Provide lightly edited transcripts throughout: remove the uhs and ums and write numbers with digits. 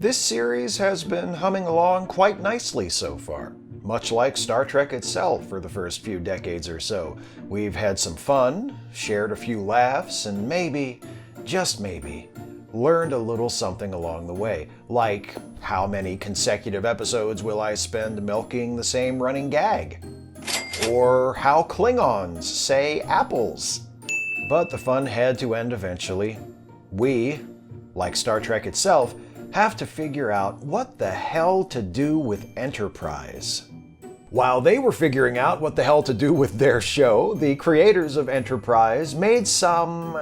This series has been humming along quite nicely so far. Much like Star Trek itself for the first few decades or so. We've had some fun, shared a few laughs, and maybe, just maybe, learned a little something along the way. Like, how many consecutive episodes will I spend milking the same running gag? Or how Klingons say apples. But the fun had to end eventually. We, like Star Trek itself, have to figure out what the hell to do with Enterprise. While they were figuring out what the hell to do with their show, the creators of Enterprise made some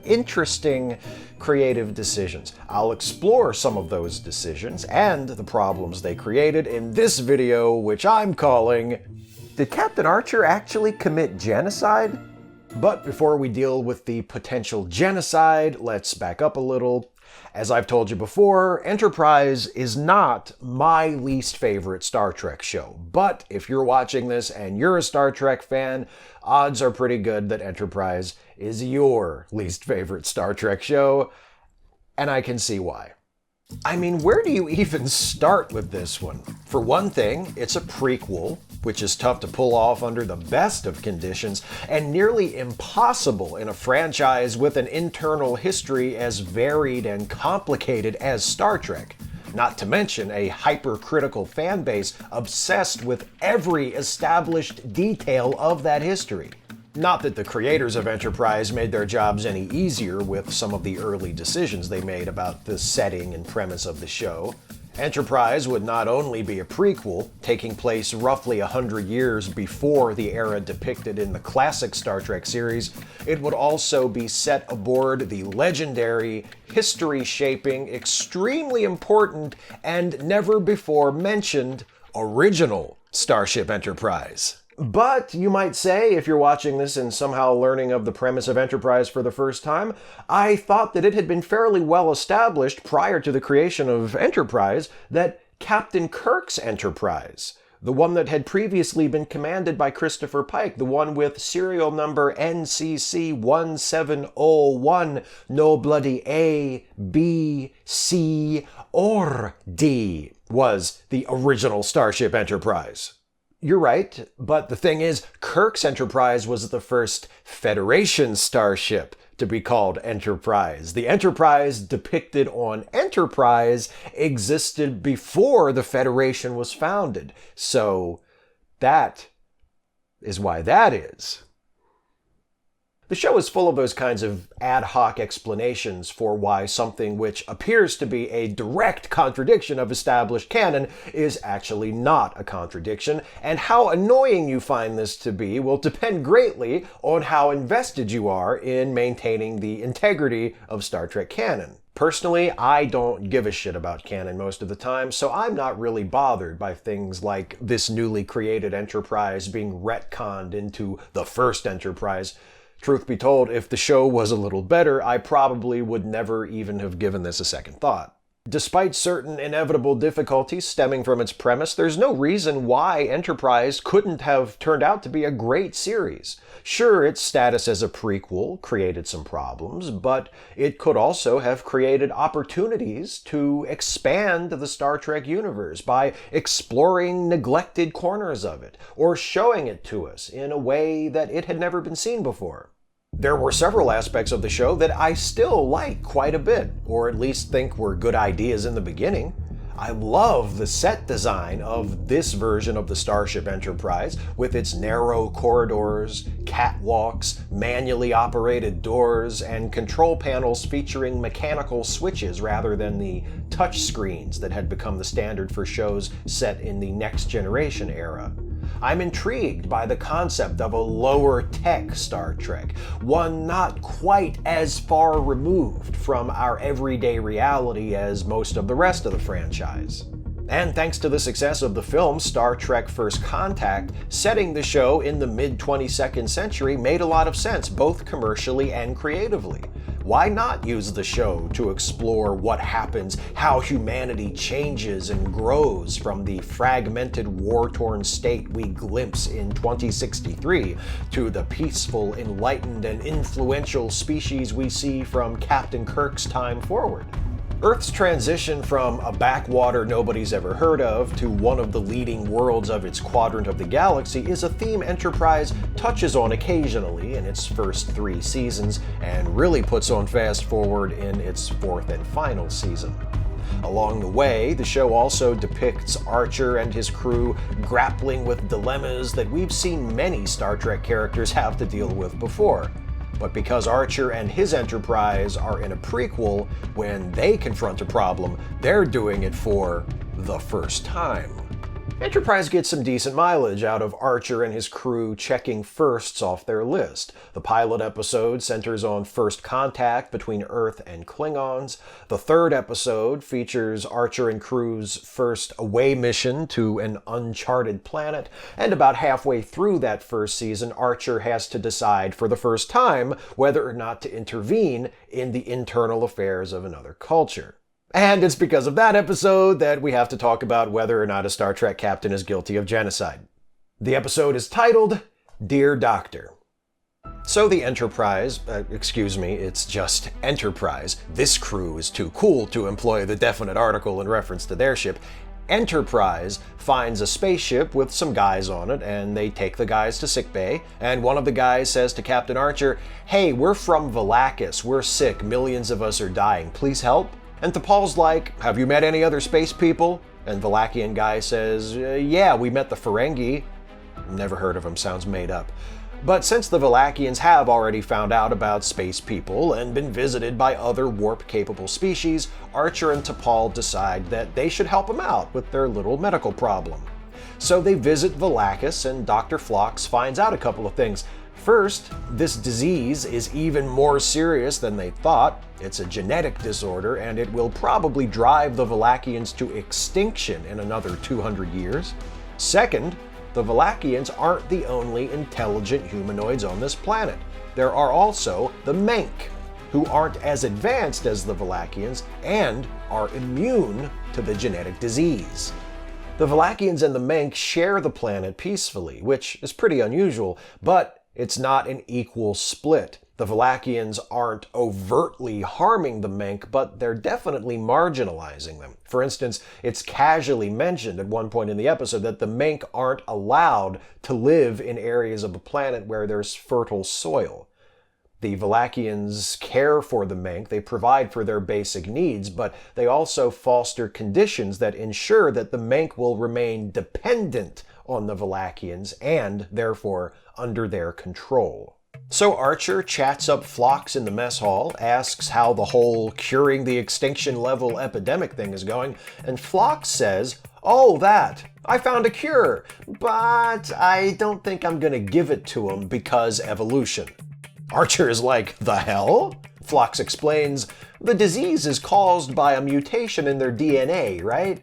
interesting creative decisions. I'll explore some of those decisions and the problems they created in this video, which I'm calling, Did Captain Archer actually commit genocide? But before we deal with the potential genocide, let's back up a little. As I've told you before, Enterprise is not my least favorite Star Trek show. But if you're watching this and you're a Star Trek fan, odds are pretty good that Enterprise is your least favorite Star Trek show, and I can see why. I mean, where do you even start with this one? For one thing, it's a prequel, which is tough to pull off under the best of conditions, and nearly impossible in a franchise with an internal history as varied and complicated as Star Trek. Not to mention a hypercritical fan base obsessed with every established detail of that history. Not that the creators of Enterprise made their jobs any easier with some of the early decisions they made about the setting and premise of the show. Enterprise would not only be a prequel, taking place roughly 100 years before the era depicted in the classic Star Trek series, it would also be set aboard the legendary, history-shaping, extremely important, and never before mentioned original Starship Enterprise. But you might say, if you're watching this and somehow learning of the premise of Enterprise for the first time, I thought that it had been fairly well established prior to the creation of Enterprise that Captain Kirk's Enterprise, the one that had previously been commanded by Christopher Pike, the one with serial number NCC 1701, no bloody A, B, C, or D, was the original Starship Enterprise. You're right, but the thing is, Kirk's Enterprise was the first Federation starship to be called Enterprise. The Enterprise depicted on Enterprise existed before the Federation was founded. So that is why that is. The show is full of those kinds of ad hoc explanations for why something which appears to be a direct contradiction of established canon is actually not a contradiction, and how annoying you find this to be will depend greatly on how invested you are in maintaining the integrity of Star Trek canon. Personally, I don't give a shit about canon most of the time, so I'm not really bothered by things like this newly created Enterprise being retconned into the first Enterprise. Truth be told, if the show was a little better, I probably would never even have given this a second thought. Despite certain inevitable difficulties stemming from its premise, there's no reason why Enterprise couldn't have turned out to be a great series. Sure, its status as a prequel created some problems, but it could also have created opportunities to expand the Star Trek universe by exploring neglected corners of it, or showing it to us in a way that it had never been seen before. There were several aspects of the show that I still like quite a bit, or at least think were good ideas in the beginning. I love the set design of this version of the Starship Enterprise, with its narrow corridors, catwalks, manually operated doors, and control panels featuring mechanical switches rather than the touch screens that had become the standard for shows set in the Next Generation era. I'm intrigued by the concept of a lower-tech Star Trek, one not quite as far removed from our everyday reality as most of the rest of the franchise. And thanks to the success of the film Star Trek First Contact, setting the show in the mid-22nd century made a lot of sense, both commercially and creatively. Why not use the show to explore what happens, how humanity changes and grows from the fragmented, war-torn state we glimpse in 2063 to the peaceful, enlightened, and influential species we see from Captain Kirk's time forward? Earth's transition from a backwater nobody's ever heard of to one of the leading worlds of its quadrant of the galaxy is a theme Enterprise touches on occasionally in its first 3 seasons and really puts on fast forward in its 4th and final season. Along the way, the show also depicts Archer and his crew grappling with dilemmas that we've seen many Star Trek characters have to deal with before. But because Archer and his Enterprise are in a prequel, when they confront a problem, they're doing it for the first time. Enterprise gets some decent mileage out of Archer and his crew checking firsts off their list. The pilot episode centers on first contact between Earth and Klingons. The 3rd episode features Archer and crew's first away mission to an uncharted planet. And about halfway through that first season, Archer has to decide for the first time whether or not to intervene in the internal affairs of another culture. And it's because of that episode that we have to talk about whether or not a Star Trek captain is guilty of genocide. The episode is titled, Dear Doctor. So the Enterprise, it's just Enterprise. This crew is too cool to employ the definite article in reference to their ship. Enterprise finds a spaceship with some guys on it, and they take the guys to sickbay, and one of the guys says to Captain Archer, "Hey, we're from Vallakis, we're sick, millions of us are dying, please help?" And T'Pol's like, "Have you met any other space people?" And Vallakian guy says, "Yeah, we met the Ferengi." Never heard of them, sounds made up. But since the Vallakians have already found out about space people and been visited by other warp-capable species, Archer and T'Pol decide that they should help them out with their little medical problem. So they visit Vallakis, and Dr. Phlox finds out a couple of things. First, this disease is even more serious than they thought. It's a genetic disorder, and it will probably drive the Vallakians to extinction in another 200 years. Second, the Vallakians aren't the only intelligent humanoids on this planet. There are also the Menk, who aren't as advanced as the Vallakians and are immune to the genetic disease. The Vallakians and the Menk share the planet peacefully, which is pretty unusual, but it's not an equal split. The Vallakians aren't overtly harming the Menk, but they're definitely marginalizing them. For instance, it's casually mentioned at one point in the episode that the Menk aren't allowed to live in areas of a planet where there's fertile soil. The Vallakians care for the Menk, they provide for their basic needs, but they also foster conditions that ensure that the Menk will remain dependent on the Vallakians and, therefore, under their control. So Archer chats up Phlox in the mess hall, asks how the whole curing the extinction level epidemic thing is going, and Phlox says, "Oh, that! I found a cure, but I don't think I'm gonna give it to him because evolution." Archer is like, "The hell?" Phlox explains, "The disease is caused by a mutation in their DNA, right?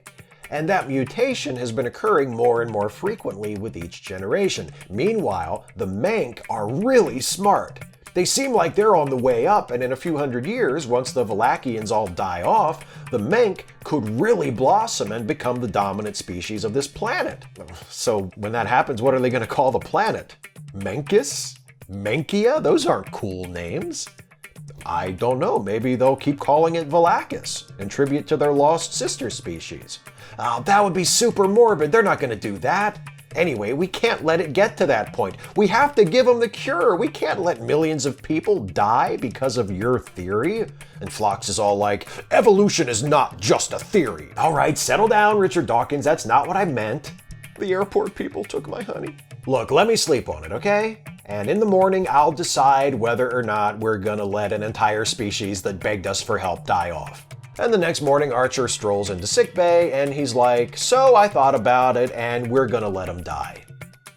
And that mutation has been occurring more and more frequently with each generation. Meanwhile, the Menk are really smart. They seem like they're on the way up, and in a few hundred years, once the Vallakians all die off, the Menk could really blossom and become the dominant species of this planet. So when that happens, what are they going to call the planet? Menkis? Menkia? Those aren't cool names." I don't know, maybe they'll keep calling it Vallakis, in tribute to their lost sister species. Oh, that would be super morbid, they're not gonna do that. Anyway, we can't let it get to that point. We have to give them the cure. We can't let millions of people die because of your theory. And Phlox is all like, "Evolution is not just a theory." All right, settle down, Richard Dawkins, that's not what I meant. The airport people took my honey. Look, let me sleep on it, okay? And in the morning, I'll decide whether or not we're gonna let an entire species that begged us for help die off. And the next morning, Archer strolls into sickbay, and he's like, "So I thought about it, and we're gonna let him die."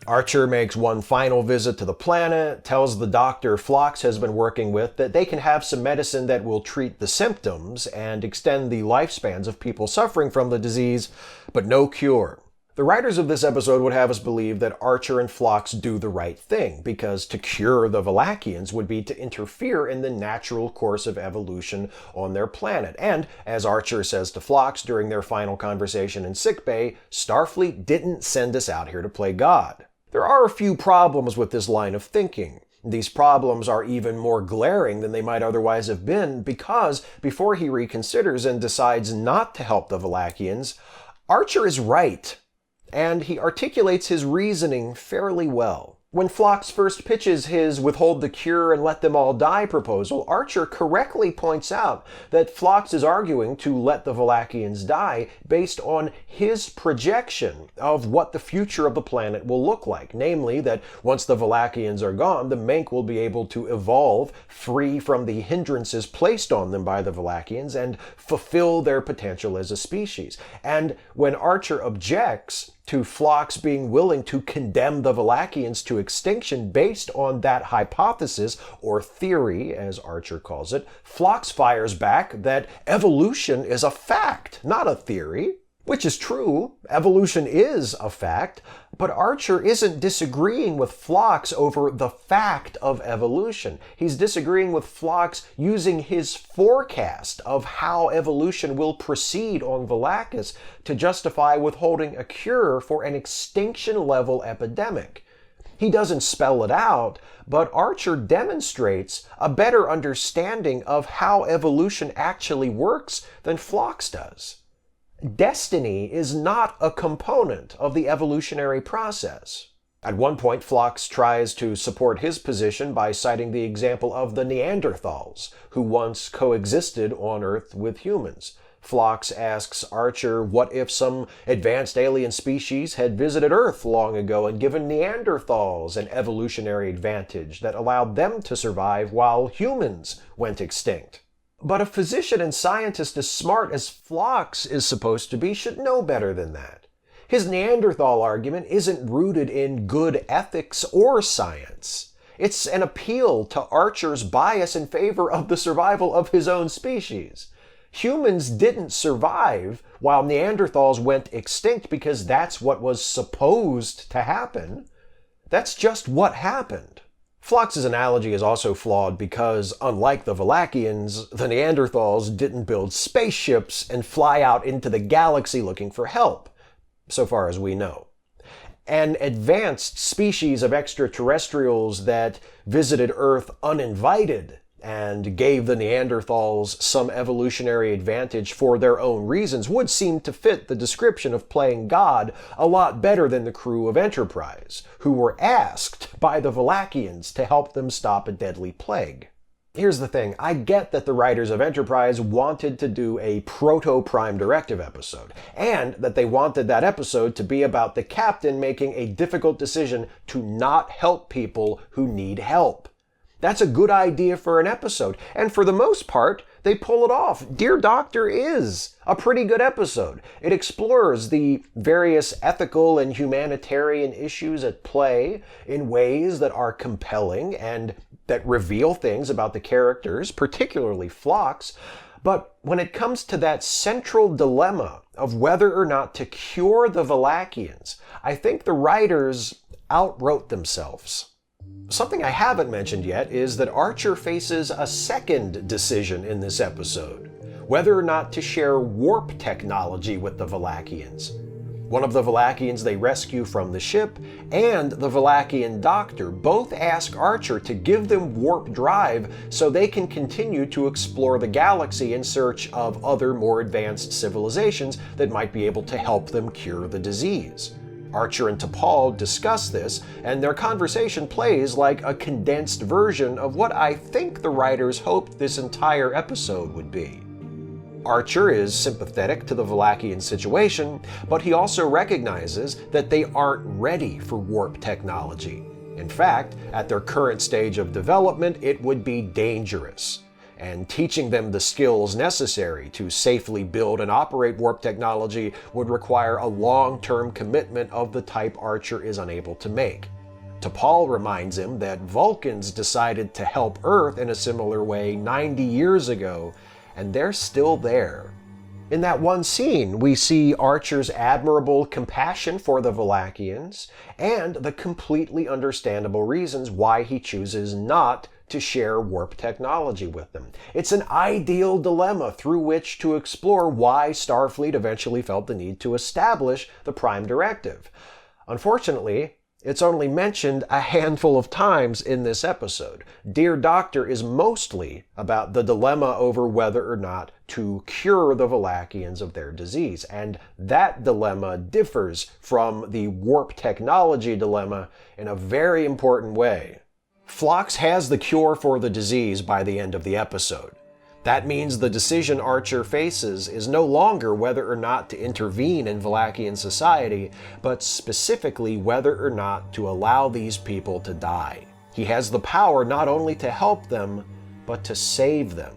Archer makes one final visit to the planet, tells the doctor Phlox has been working with that they can have some medicine that will treat the symptoms and extend the lifespans of people suffering from the disease, but no cure. The writers of this episode would have us believe that Archer and Phlox do the right thing, because to cure the Vallakians would be to interfere in the natural course of evolution on their planet. And, as Archer says to Phlox during their final conversation in sickbay, Starfleet didn't send us out here to play God. There are a few problems with this line of thinking. These problems are even more glaring than they might otherwise have been because, before he reconsiders and decides not to help the Valachians, Archer is right, and he articulates his reasoning fairly well. When Phlox first pitches his withhold the cure and let them all die proposal, Archer correctly points out that Phlox is arguing to let the Valachians die based on his projection of what the future of the planet will look like. Namely, that once the Valachians are gone, the Menk will be able to evolve free from the hindrances placed on them by the Valachians and fulfill their potential as a species. And when Archer objects to Phlox being willing to condemn the Valachians to extinction based on that hypothesis, or theory, as Archer calls it, Phlox fires back that evolution is a fact, not a theory. Which is true, evolution is a fact, but Archer isn't disagreeing with Phlox over the fact of evolution. He's disagreeing with Phlox using his forecast of how evolution will proceed on Valakis to justify withholding a cure for an extinction-level epidemic. He doesn't spell it out, but Archer demonstrates a better understanding of how evolution actually works than Phlox does. Destiny is not a component of the evolutionary process. At one point, Phlox tries to support his position by citing the example of the Neanderthals, who once coexisted on Earth with humans. Phlox asks Archer what if some advanced alien species had visited Earth long ago and given Neanderthals an evolutionary advantage that allowed them to survive while humans went extinct. But a physician and scientist as smart as Phlox is supposed to be should know better than that. His Neanderthal argument isn't rooted in good ethics or science. It's an appeal to Archer's bias in favor of the survival of his own species. Humans didn't survive while Neanderthals went extinct because that's what was supposed to happen. That's just what happened. Phlox's analogy is also flawed because, unlike the Valachians, the Neanderthals didn't build spaceships and fly out into the galaxy looking for help, so far as we know. An advanced species of extraterrestrials that visited Earth uninvited and gave the Neanderthals some evolutionary advantage for their own reasons would seem to fit the description of playing God a lot better than the crew of Enterprise, who were asked by the Valachians to help them stop a deadly plague. Here's the thing, I get that the writers of Enterprise wanted to do a proto-Prime Directive episode, and that they wanted that episode to be about the captain making a difficult decision to not help people who need help. That's a good idea for an episode, and for the most part, they pull it off. Dear Doctor is a pretty good episode. It explores the various ethical and humanitarian issues at play in ways that are compelling and that reveal things about the characters, particularly Phlox. But when it comes to that central dilemma of whether or not to cure the Valachians, I think the writers outwrote themselves. Something I haven't mentioned yet is that Archer faces a second decision in this episode, whether or not to share warp technology with the Valachians. One of the Valachians they rescue from the ship and the Valachian doctor both ask Archer to give them warp drive so they can continue to explore the galaxy in search of other more advanced civilizations that might be able to help them cure the disease. Archer and T'Pol discuss this, and their conversation plays like a condensed version of what I think the writers hoped this entire episode would be. Archer is sympathetic to the Valachian situation, but he also recognizes that they aren't ready for warp technology. In fact, at their current stage of development, it would be dangerous. And teaching them the skills necessary to safely build and operate warp technology would require a long-term commitment of the type Archer is unable to make. T'Pol reminds him that Vulcans decided to help Earth in a similar way 90 years ago, and they're still there. In that one scene, we see Archer's admirable compassion for the Valachians and the completely understandable reasons why he chooses not to share warp technology with them. It's an ideal dilemma through which to explore why Starfleet eventually felt the need to establish the Prime Directive. Unfortunately, It's only mentioned a handful of times in this episode. Dear Doctor is mostly about the dilemma over whether or not to cure the Valachians of their disease, and that dilemma differs from the warp technology dilemma in a very important way. Phlox has the cure for the disease by the end of the episode. That means the decision Archer faces is no longer whether or not to intervene in Valachian society, but specifically whether or not to allow these people to die. He has the power not only to help them, but to save them.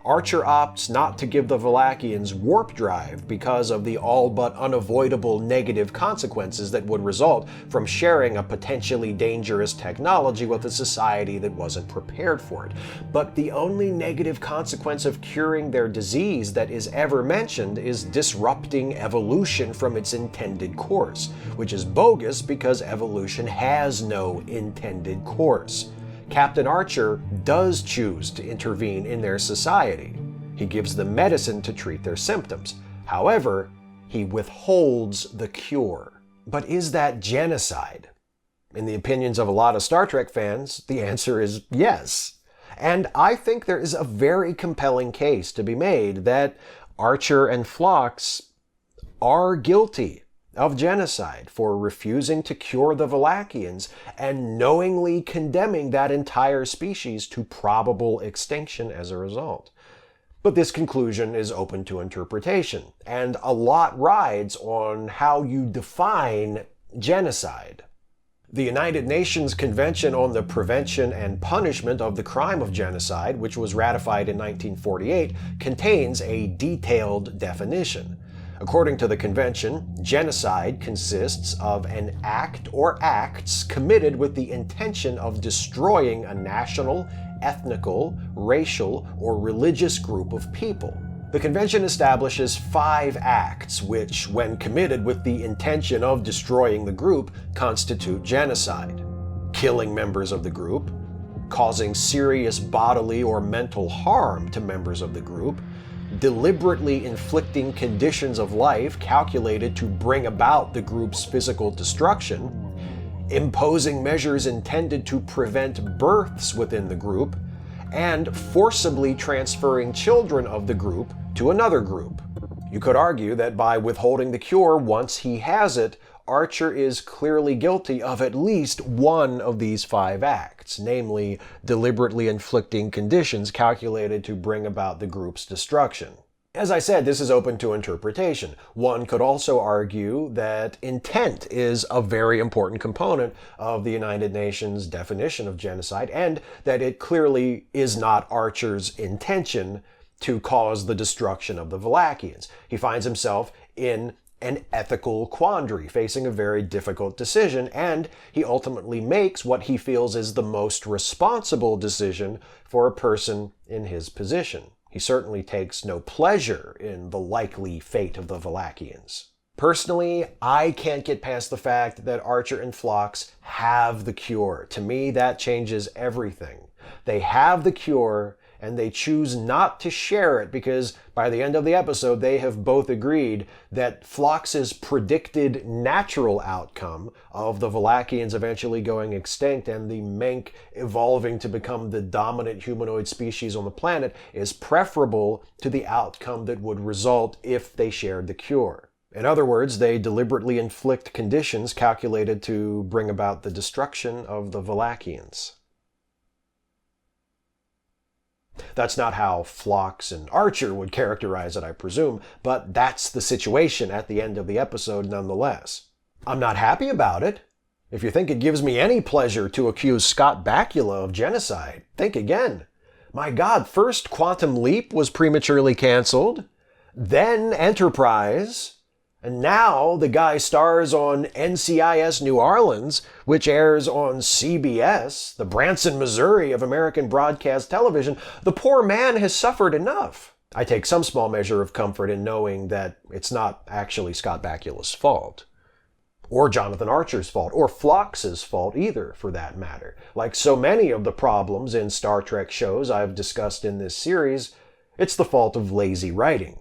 Archer opts not to give the Valachians warp drive because of the all but unavoidable negative consequences that would result from sharing a potentially dangerous technology with a society that wasn't prepared for it. But the only negative consequence of curing their disease that is ever mentioned is disrupting evolution from its intended course, which is bogus because evolution has no intended course. Captain Archer does choose to intervene in their society. He gives them medicine to treat their symptoms. However, he withholds the cure. But is that genocide? In the opinions of a lot of Star Trek fans, the answer is yes. And I think there is a very compelling case to be made that Archer and Phlox are guilty of genocide for refusing to cure the Valachians and knowingly condemning that entire species to probable extinction as a result. But this conclusion is open to interpretation, and a lot rides on how you define genocide. The United Nations Convention on the Prevention and Punishment of the Crime of Genocide, which was ratified in 1948, contains a detailed definition. According to the convention, genocide consists of an act or acts committed with the intention of destroying a national, ethnical, racial, or religious group of people. The convention establishes 5 acts which, when committed with the intention of destroying the group, constitute genocide: killing members of the group, causing serious bodily or mental harm to members of the group, deliberately inflicting conditions of life calculated to bring about the group's physical destruction, imposing measures intended to prevent births within the group, and forcibly transferring children of the group to another group. You could argue that by withholding the cure once he has it, Archer is clearly guilty of at least one of these 5 acts, namely deliberately inflicting conditions calculated to bring about the group's destruction. As I said, this is open to interpretation. One could also argue that intent is a very important component of the United Nations definition of genocide, and that it clearly is not Archer's intention to cause the destruction of the Valachians. He finds himself in an ethical quandary, facing a very difficult decision, and he ultimately makes what he feels is the most responsible decision for a person in his position. He certainly takes no pleasure in the likely fate of the Valachians. Personally, I can't get past the fact that Archer and Phlox have the cure. To me, that changes everything. They have the cure, and they choose not to share it because by the end of the episode they have both agreed that Phlox's predicted natural outcome of the Valachians eventually going extinct and the Menk evolving to become the dominant humanoid species on the planet is preferable to the outcome that would result if they shared the cure. In other words, they deliberately inflict conditions calculated to bring about the destruction of the Valachians. That's not how Phlox and Archer would characterize it, I presume, but that's the situation at the end of the episode nonetheless. I'm not happy about it. If you think it gives me any pleasure to accuse Scott Bakula of genocide, think again. My God, first Quantum Leap was prematurely canceled, then Enterprise, and now the guy stars on NCIS New Orleans, which airs on CBS, the Branson, Missouri of American broadcast television. The poor man has suffered enough. I take some small measure of comfort in knowing that it's not actually Scott Bakula's fault, or Jonathan Archer's fault, or Phlox's fault either, for that matter. Like so many of the problems in Star Trek shows I've discussed in this series, it's the fault of lazy writing.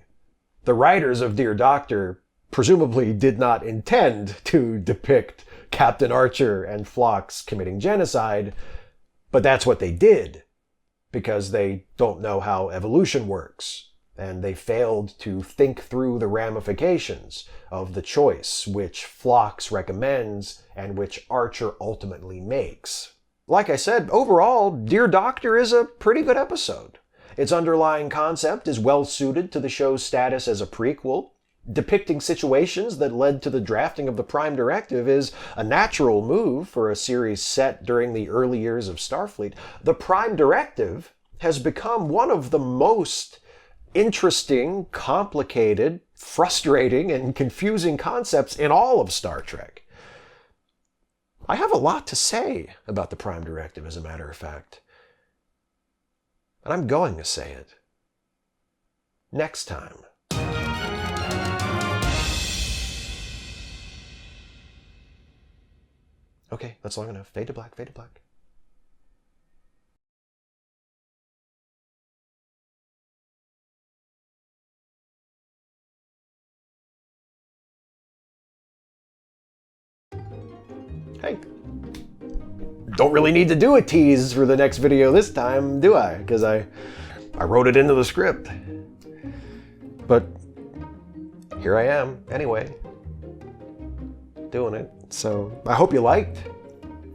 The writers of Dear Doctor presumably did not intend to depict Captain Archer and Phlox committing genocide, but that's what they did, because they don't know how evolution works, and they failed to think through the ramifications of the choice which Phlox recommends and which Archer ultimately makes. Like I said, overall, Dear Doctor is a pretty good episode. Its underlying concept is well suited to the show's status as a prequel. Depicting situations that led to the drafting of the Prime Directive is a natural move for a series set during the early years of Starfleet. The Prime Directive has become one of the most interesting, complicated, frustrating, and confusing concepts in all of Star Trek. I have a lot to say about the Prime Directive, as a matter of fact. And I'm going to say it next time. Okay, that's long enough. Fade to black, fade to black. Hey, don't really need to do a tease for the next video this time, do I? Because I wrote it into the script. But here I am, anyway, doing it. So I hope you liked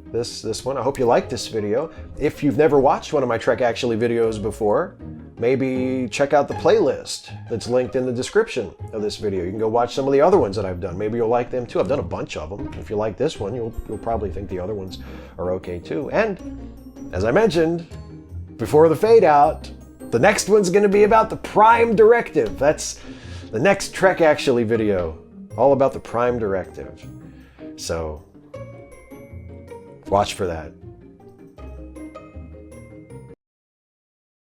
this one. I hope you liked this video. If you've never watched one of my Trek Actually videos before, maybe check out the playlist that's linked in the description of this video. You can go watch some of the other ones that I've done. Maybe you'll like them too. I've done a bunch of them. If you like this one, you'll probably think the other ones are okay too. And as I mentioned before the fade out, the next one's going to be about the Prime Directive. That's the next Trek Actually video, all about the Prime Directive. So watch for that.